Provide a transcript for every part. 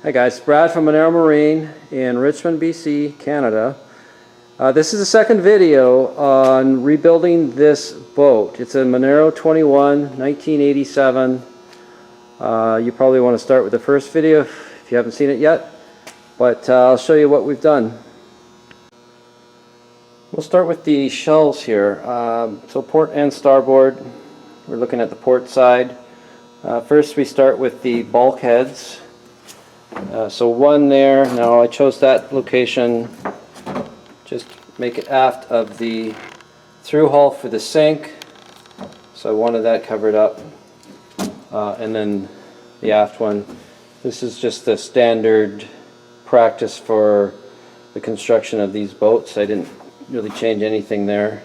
Hi guys, Brad from Monaro Marine in Richmond, BC, Canada. This is the second video on rebuilding this boat. It's a Monaro 21, 1987. You probably want to start with the first video if you haven't seen it yet, but I'll show you what we've done. We'll start with the shelves here. So port and starboard, we're looking at the port side. First we start with the bulkheads. So one there. Now I chose that location, just make it aft of the through hull for the sink, so I wanted that covered up, and then the aft one. This is just the standard practice for the construction of these boats. I didn't really change anything there.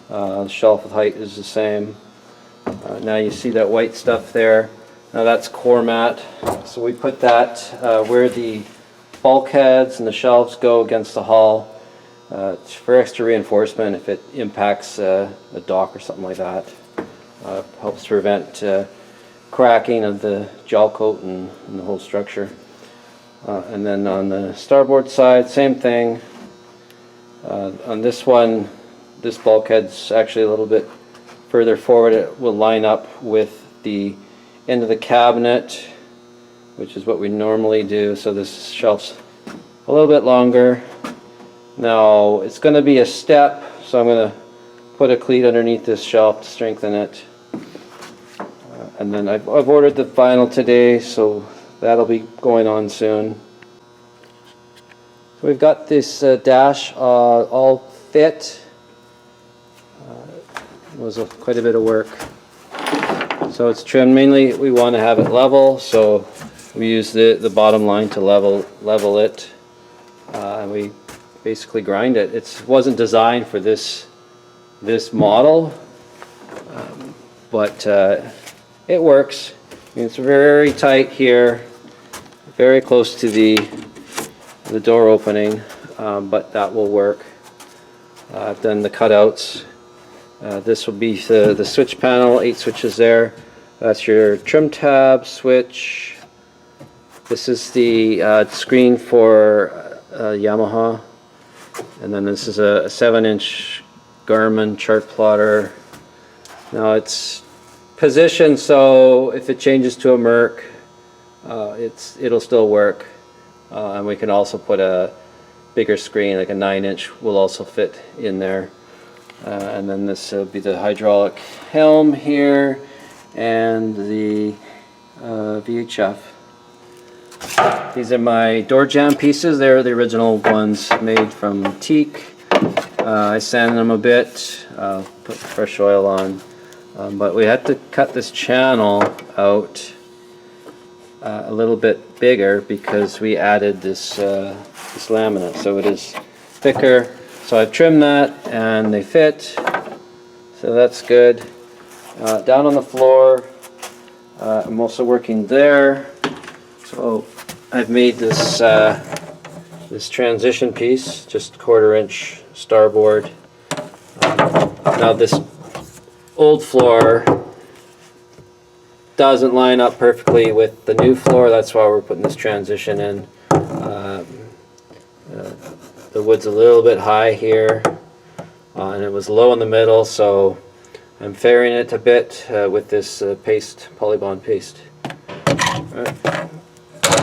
The shelf height is the same. Now you see that white stuff there. Now that's core mat, so we put that where the bulkheads and the shelves go against the hull for extra reinforcement if it impacts a dock or something like that. Helps prevent cracking of the gel coat and the whole structure. And then on the starboard side, same thing. On this one, this bulkhead's actually a little bit further forward. It will line up with the end of the cabinet, which is what we normally do, so this shelf's a little bit longer. Now it's going to be a step, so I'm going to put a cleat underneath this shelf to strengthen it, and then I've ordered the vinyl today, so that'll be going on soon. So we've got this dash all fit. It was quite a bit of work. So it's trimmed. Mainly we want to have it level, so we use the bottom line to level it, and we basically grind it. It wasn't designed for this model, but it works. It's very tight here, very close to the door opening, but that will work. I've done the cutouts. This will be the switch panel, 8 switches there. That's your trim tab switch. This is the screen for Yamaha. And then this is a 7-inch Garmin chart plotter. Now it's positioned so if it changes to a Merc, it'll still work. And we can also put a bigger screen, like a 9-inch, will also fit in there. And then this will be the hydraulic helm here and the VHF. These are my door jamb pieces. They're the original ones made from Teak. I sanded them a bit, put fresh oil on, but we had to cut this channel out a little bit bigger because we added this laminate, so it is thicker. So I've trimmed that and they fit, so that's good. Down on the floor, I'm also working there. So I've made this this transition piece, just 1/4 inch starboard. Now this old floor doesn't line up perfectly with the new floor, that's why we're putting this transition in. The wood's a little bit high here, and it was low in the middle, so I'm fairing it a bit with this Polybond paste. Right.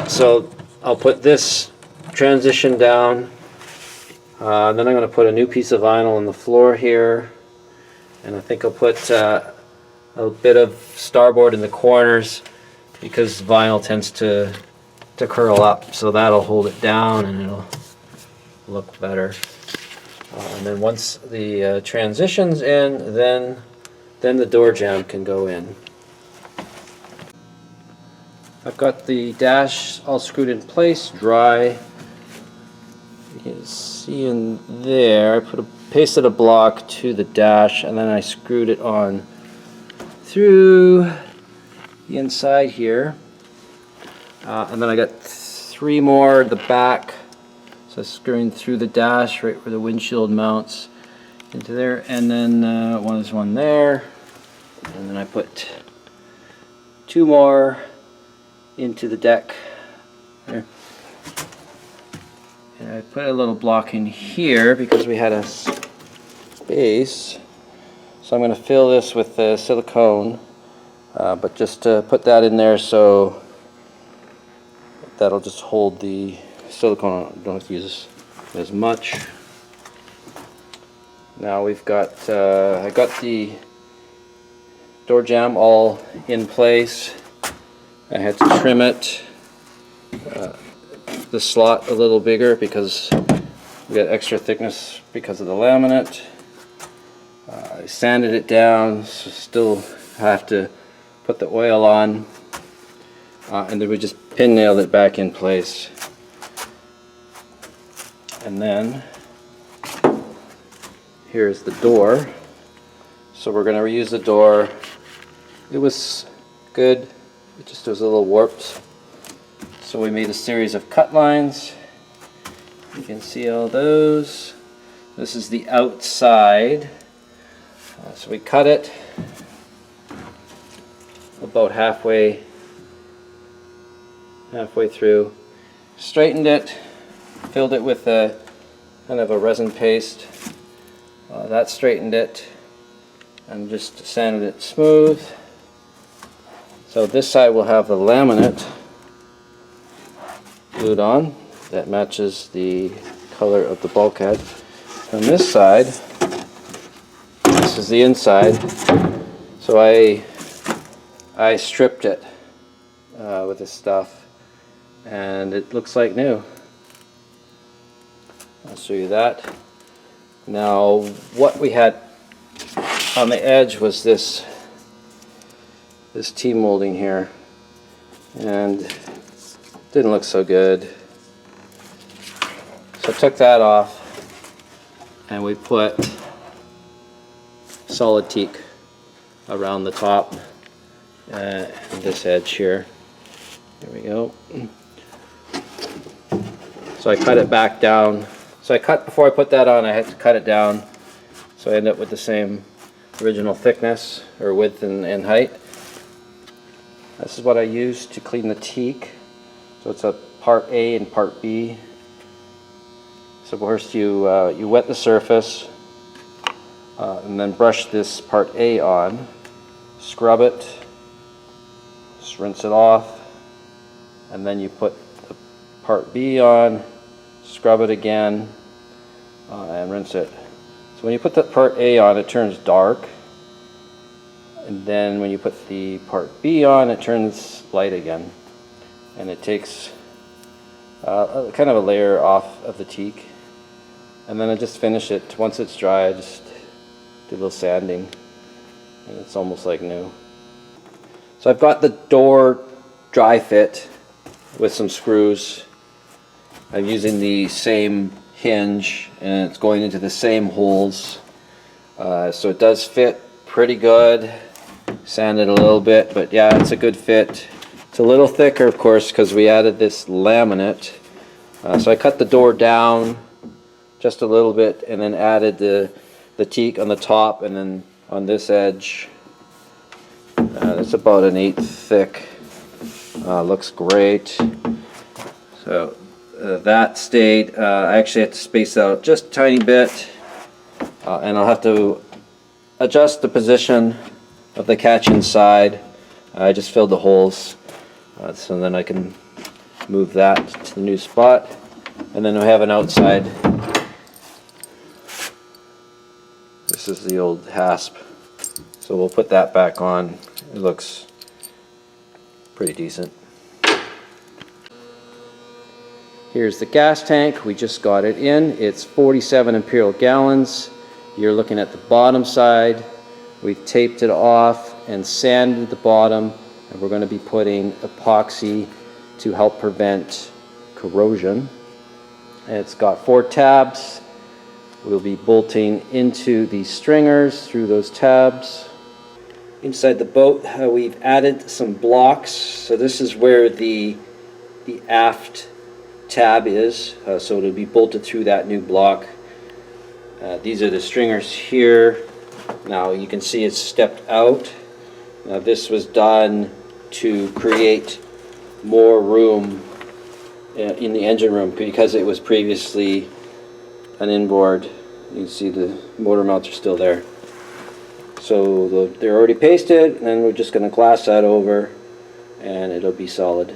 So I'll put this transition down, then I'm going to put a new piece of vinyl on the floor here, and I think I'll put a bit of starboard in the corners because vinyl tends to curl up, so that'll hold it down and it'll look better. And then once the transition's in, then the door jamb can go in. I've got the dash all screwed in place, dry. You can see in there, I pasted a block to the dash, and then I screwed it on through the inside here. And then I got 3 more at the back. So screwing through the dash right where the windshield mounts into there, and then there's one there, and then I put 2 more into the deck There. And I put a little block in here because we had a space. So I'm going to fill this with the silicone, but just to put that in there so that'll just hold the silicone. I don't have to use as much. Now we've got, I got the door jamb all in place. I had to trim it, the slot a little bigger because we got extra thickness because of the laminate. I sanded it down, so still have to put the oil on, and then we just pin nailed it back in place. And then here's the door. So we're going to reuse the door. It was good, it just was a little warped. So we made a series of cut lines. You can see all those. This is the outside. So we cut it about halfway through, straightened it, filled it with a kind of a resin paste. That straightened it, and just sanded it smooth. So this side will have the laminate glued on that matches the color of the bulkhead. On this side, this is the inside. So I stripped it with this stuff, and it looks like new. I'll show you that. Now, what we had on the edge was this T-molding here, and didn't look so good. So I took that off, and we put solid teak around the top, this edge here. There we go. So I cut it back down. So I cut, before I put that on, I had to cut it down, so I end up with the same original thickness, or width and height. This is what I used to clean the teak. So it's a part A and part B. So first you wet the surface, and then brush this part A on, scrub it, just rinse it off, and then you put the part B on, scrub it again, and rinse it. So when you put that part A on, it turns dark, and then when you put the part B on, it turns light again, and it takes kind of a layer off of the teak. And then I just finish it. Once it's dry, I just do a little sanding, and it's almost like new. So I've got the door dry fit with some screws. I'm using the same hinge, and it's going into the same holes. So it does fit pretty good. Sanded a little bit, but yeah, it's a good fit. It's a little thicker, of course, because we added this laminate. So I cut the door down just a little bit, and then added the teak on the top, and then on this edge, it's about an 1/8 thick. Looks great. So that stayed. I actually had to space out just a tiny bit, and I'll have to adjust the position of the catch inside. I just filled the holes, so then I can move that to the new spot. And then we have an outside. This is the old hasp, so we'll put that back on. It looks pretty decent. Here's the gas tank. We just got it in. It's 47 imperial gallons. You're looking at the bottom side. We've taped it off and sanded the bottom, and we're going to be putting epoxy to help prevent corrosion. And it's got 4 tabs. We'll be bolting into the stringers through those tabs. Inside the boat, we've added some blocks. So this is where the aft tab is. So it'll be bolted through that new block. These are the stringers here. Now you can see it's stepped out. This was done to create more room in the engine room because it was previously an inboard. You can see the motor mounts are still there. So they're already pasted, and then we're just going to glass that over and it'll be solid.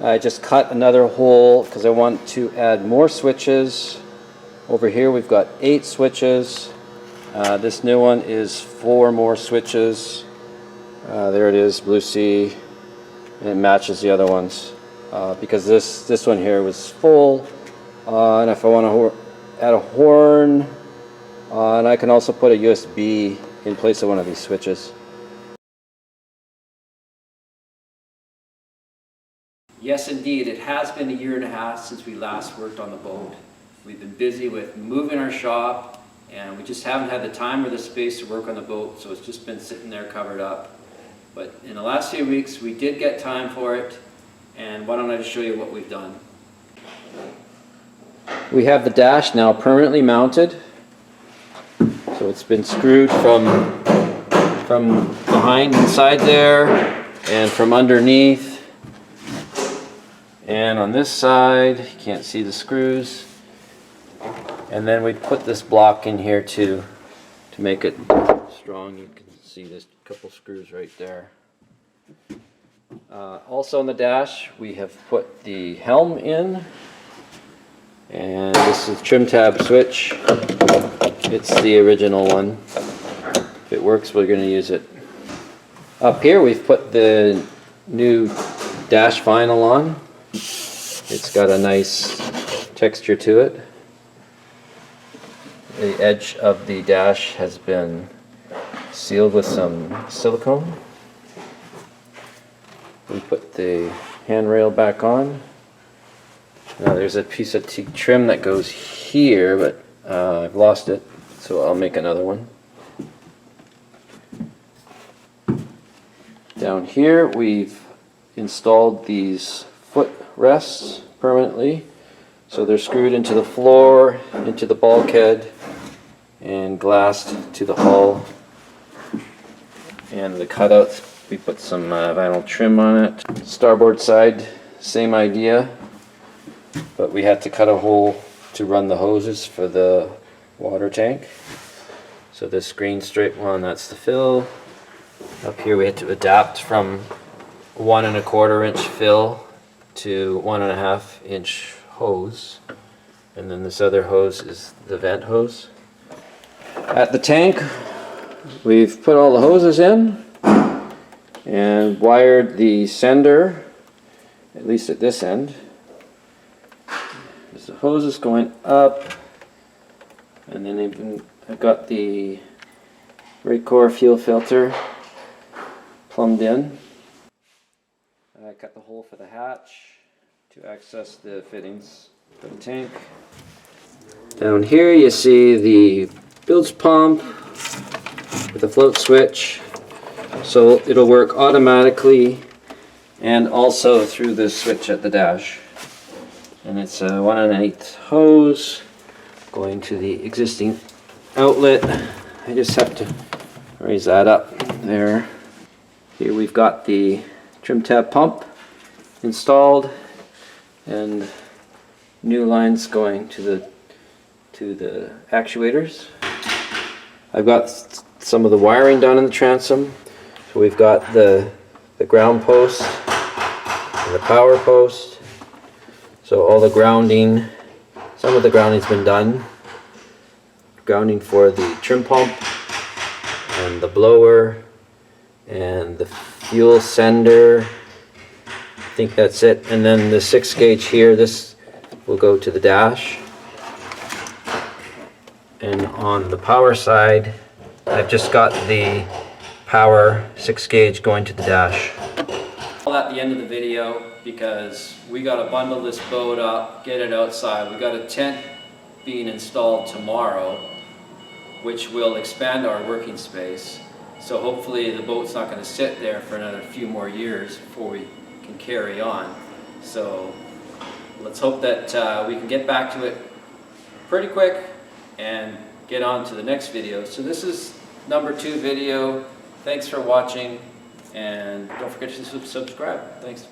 I just cut another hole because I want to add more switches. Over here we've got 8 switches. This new one is 4 more switches. There it is, Blue Sea, and it matches the other ones because this one here was full. And if I want to add a horn, and I can also put a USB in place of one of these switches. Yes, indeed, it has been a year and a half since we last worked on the boat. We've been busy with moving our shop, and we just haven't had the time or the space to work on the boat, so it's just been sitting there covered up. But in the last few weeks, we did get time for it, and why don't I just show you what we've done. We have the dash now permanently mounted. So it's been screwed from behind inside there and from underneath. And on this side, you can't see the screws. And then we put this block in here to make it strong. You can see there's a couple screws right there. Also on the dash, we have put the helm in. And this is trim tab switch. It's the original one. If it works, we're going to use it. Up here we've put the new dash vinyl on. It's got a nice texture to it. The edge of the dash has been sealed with some silicone. We put the handrail back on. Now there's a piece of teak trim that goes here, but I've lost it, so I'll make another one. Down here we've installed these foot rests permanently, so they're screwed into the floor, into the bulkhead, and glassed to the hull. And the cutouts, we put some vinyl trim on it. Starboard side, same idea. But we had to cut a hole to run the hoses for the water tank. So this green straight one, that's the fill. Up here we had to adapt from 1 1/4 inch fill to 1 1/2 inch hose. And then this other hose is the vent hose. At the tank, we've put all the hoses in and wired the sender, at least at this end. The hose is going up, and then I've got the Raycor fuel filter plumbed in. I cut the hole for the hatch to access the fittings for the tank. Down here you see the bilge pump with a float switch, so it'll work automatically and also through the switch at the dash. And it's a 1 1/8 hose going to the existing outlet. I just have to raise that up there. Here we've got the trim tab pump installed and new lines going to the actuators. I've got some of the wiring done in the transom. So we've got the ground post and the power post. So all the grounding, some of the grounding's been done. Grounding for the trim pump and the blower and the fuel sender. I think that's it. And then the 6 gauge here, this will go to the dash. And on the power side, I've just got the power 6 gauge going to the dash. At the end of the video, because we got to bundle this boat up, get it outside. We got a tent being installed tomorrow, which will expand our working space. So hopefully the boat's not going to sit there for another few more years before we can carry on. So let's hope that we can get back to it pretty quick and get on to the next video. So this is number 2 video. Thanks for watching, and don't forget to subscribe. Thanks.